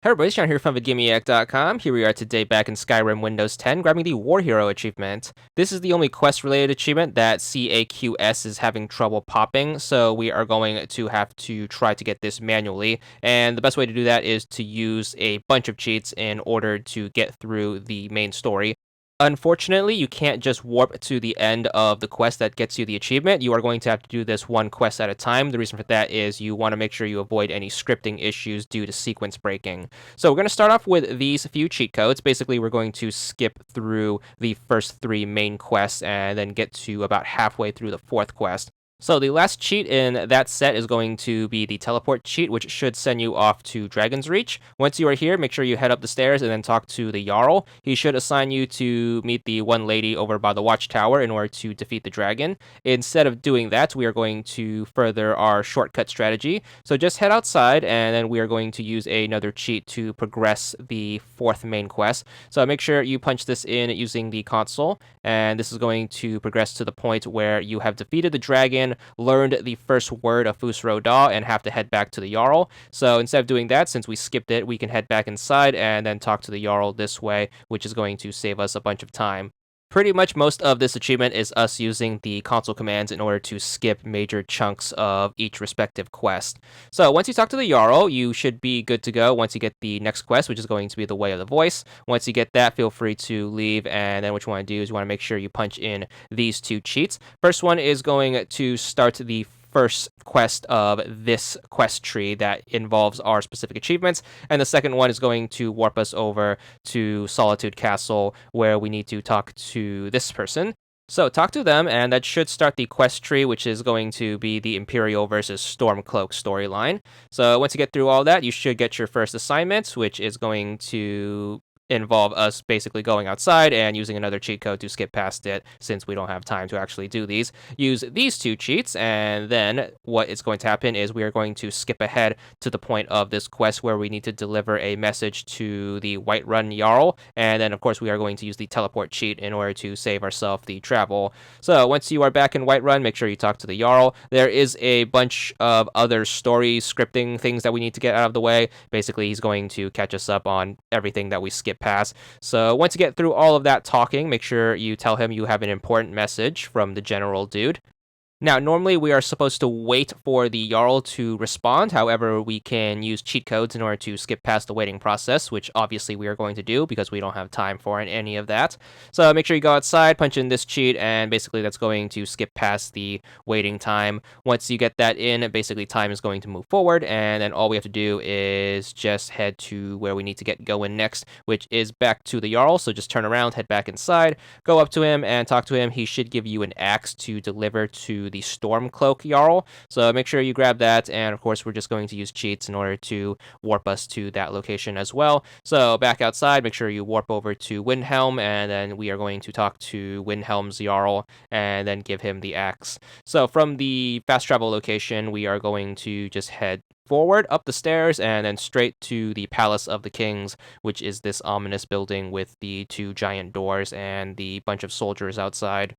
Hey everybody, Sean here from VidGamiac.com. Here we are today back in Skyrim Windows 10, grabbing the War Hero achievement. This is the only quest-related achievement that CAQS is having trouble popping, so we are going to have to try to get this manually. And the best way to do that is to use a bunch of cheats in order to get through the main story. Unfortunately, you can't just warp to the end of the quest that gets you the achievement. You are going to have to do this one quest at a time. The reason for that is you want to make sure you avoid any scripting issues due to sequence breaking. So we're going to start off with these few cheat codes. Basically, we're going to skip through the first three main quests and then get to about halfway through the fourth quest. So the last cheat in that set is going to be the teleport cheat, which should send you off to Dragon's Reach. Once you are here, make sure you head up the stairs and then talk to the Jarl. He should assign you to meet the one lady over by the watchtower in order to defeat the dragon. Instead of doing that, we are going to further our shortcut strategy. So just head outside, and then we are going to use another cheat to progress the fourth main quest. So make sure you punch this in using the console, and this is going to progress to the point where you have defeated the dragon, learned the first word of Fus Ro Dah, and have to head back to the Jarl. So instead of doing that, since we skipped it, we can head back inside and then talk to the Jarl this way, which is going to save us a bunch of time. Pretty much most of this achievement is us using the console commands in order to skip major chunks of each respective quest. So once you talk to the Jarl, you should be good to go once you get the next quest, which is going to be the Way of the Voice. Once you get that, feel free to leave, and then what you want to do is you want to make sure you punch in these two cheats. First one is going to start the first quest of this quest tree that involves our specific achievements, and the second one is going to warp us over to Solitude Castle, where we need to talk to this person. So talk to them, and that should start the quest tree, which is going to be the Imperial versus Stormcloak storyline. So once you get through all that, you should get your first assignment, which is going to involve us basically going outside and using another cheat code to skip past it, since we don't have time to actually do these. Use these two cheats, and then what is going to happen is we are going to skip ahead to the point of this quest where we need to deliver a message to the Whiterun Jarl, and then of course we are going to use the teleport cheat in order to save ourselves the travel. So once you are back in Whiterun, make sure you talk to the Jarl. There is a bunch of other story scripting things that we need to get out of the way. Basically, he's going to catch us up on everything that we skip pass. So once you get through all of that talking, make sure you tell him you have an important message from the general dude. Now, normally we are supposed to wait for the Jarl to respond. However, we can use cheat codes in order to skip past the waiting process, which obviously we are going to do because we don't have time for any of that. So make sure you go outside, punch in this cheat, and basically that's going to skip past the waiting time. Once you get that in, basically time is going to move forward, and then all we have to do is just head to where we need to get going next, which is back to the Jarl. So just turn around, head back inside, go up to him and talk to him. He should give you an axe to deliver to the Stormcloak Jarl. So make sure you grab that, and of course we're just going to use cheats in order to warp us to that location as well. So back outside, make sure you warp over to Windhelm, and then we are going to talk to Windhelm's Jarl and then give him the axe. So from the fast travel location, we are going to just head forward up the stairs and then straight to the Palace of the Kings, which is this ominous building with the two giant doors and the bunch of soldiers outside.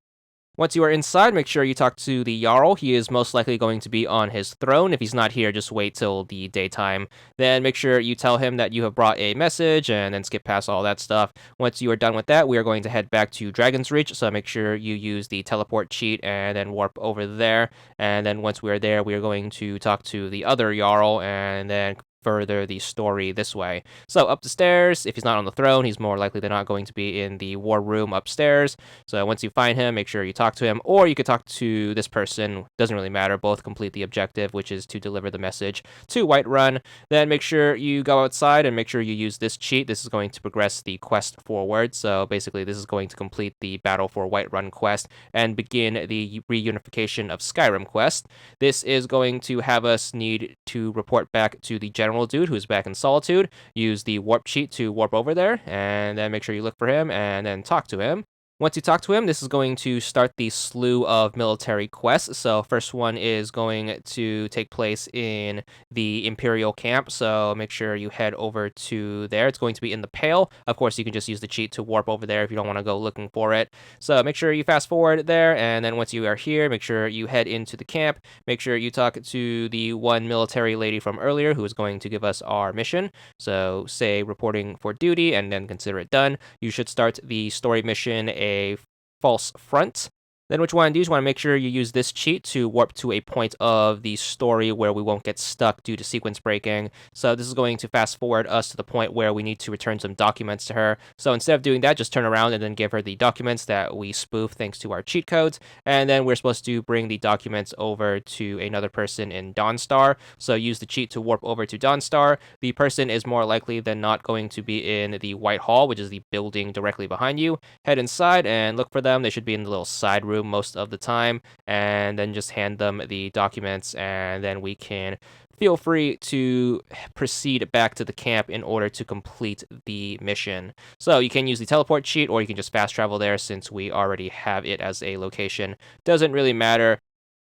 Once you are inside, make sure you talk to the Jarl. He is most likely going to be on his throne. If he's not here, just wait till the daytime. Then make sure you tell him that you have brought a message, and then skip past all that stuff. Once you are done with that, we are going to head back to Dragon's Reach, so make sure you use the teleport cheat and then warp over there. And then once we are there, we are going to talk to the other Jarl and then further the story this way. So up the stairs, if he's not on the throne, he's more likely than not going to be in the war room upstairs. So once you find him, make sure you talk to him, or you could talk to this person. Doesn't really matter. Both complete the objective, which is to deliver the message to Whiterun. Then make sure you go outside and make sure you use this cheat. This is going to progress the quest forward. So basically, this is going to complete the Battle for Whiterun quest and begin the reunification of Skyrim quest. This is going to have us need to report back to the general dude who's back in Solitude. Use the warp cheat to warp over there, and then make sure you look for him and then talk to him. Once you talk to him, this is going to start the slew of military quests. So first one is going to take place in the Imperial camp. So make sure you head over to there. It's going to be in the Pale. Of course, you can just use the cheat to warp over there if you don't want to go looking for it. So make sure you fast forward there. And then once you are here, make sure you head into the camp. Make sure you talk to the one military lady from earlier who is going to give us our mission. So say reporting for duty and then consider it done. You should start the story mission a false front. Then what you want to do is you want to make sure you use this cheat to warp to a point of the story where we won't get stuck due to sequence breaking. So this is going to fast forward us to the point where we need to return some documents to her. So instead of doing that, just turn around and then give her the documents that we spoof thanks to our cheat codes. And then we're supposed to bring the documents over to another person in Dawnstar. So use the cheat to warp over to Dawnstar. The person is more likely than not going to be in the White Hall, which is the building directly behind you. Head inside and look for them. They should be in the little side room most of the time, and then just hand them the documents, and then we can feel free to proceed back to the camp in order to complete the mission. So you can use the teleport cheat, or you can just fast travel there since we already have it as a location. Doesn't really matter.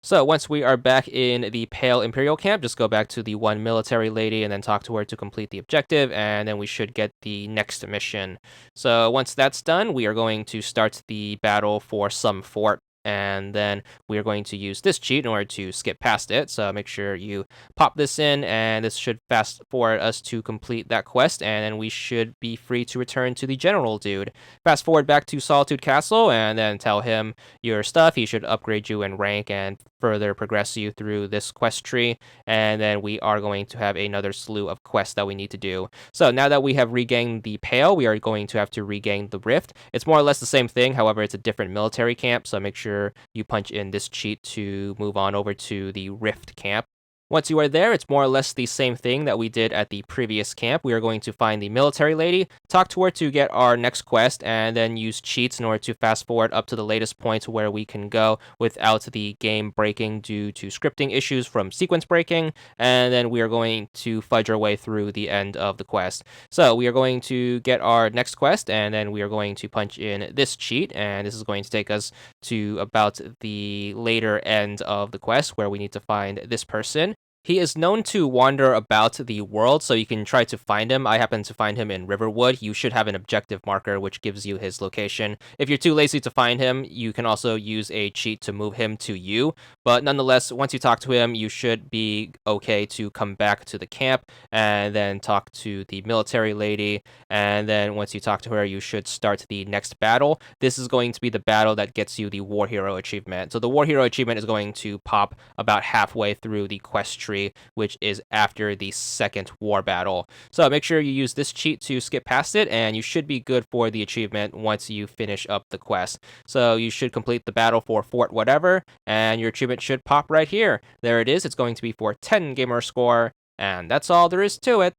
So once we are back in the Pale Imperial camp, just go back to the one military lady and then talk to her to complete the objective, and then we should get the next mission. So once that's done, we are going to start the battle for some fort. And then we are going to use this cheat in order to skip past it. So make sure you pop this in, and this should fast forward us to complete that quest, and then we should be free to return to the general dude. Fast forward back to Solitude Castle, and then tell him your stuff. He should upgrade you in rank and further progress you through this quest tree, and then we are going to have another slew of quests that we need to do. So now that we have regained the Pale, we are going to have to regain the Rift. It's more or less the same thing, however, it's a different military camp, so make sure you punch in this cheat to move on over to the Rift camp. Once you are there, it's more or less the same thing that we did at the previous camp. We are going to find the military lady, talk to her to get our next quest, and then use cheats in order to fast forward up to the latest point where we can go without the game breaking due to scripting issues from sequence breaking, and then we are going to fudge our way through the end of the quest. So we are going to get our next quest, and then we are going to punch in this cheat, and this is going to take us to about the later end of the quest where we need to find this person. He is known to wander about the world, so you can try to find him. I happen to find him in Riverwood. You should have an objective marker which gives you his location. If you're too lazy to find him, you can also use a cheat to move him to you. But nonetheless, once you talk to him, you should be okay to come back to the camp and then talk to the military lady. And then once you talk to her, you should start the next battle. This is going to be the battle that gets you the War Hero achievement. So the War Hero achievement is going to pop about halfway through the quest tree, which is after the second war battle. So make sure you use this cheat to skip past it, and you should be good for the achievement once you finish up the quest. So you should complete the battle for Fort whatever, and your achievement should pop right here. There it is. It's going to be for 10 gamer score, and that's all there is to it.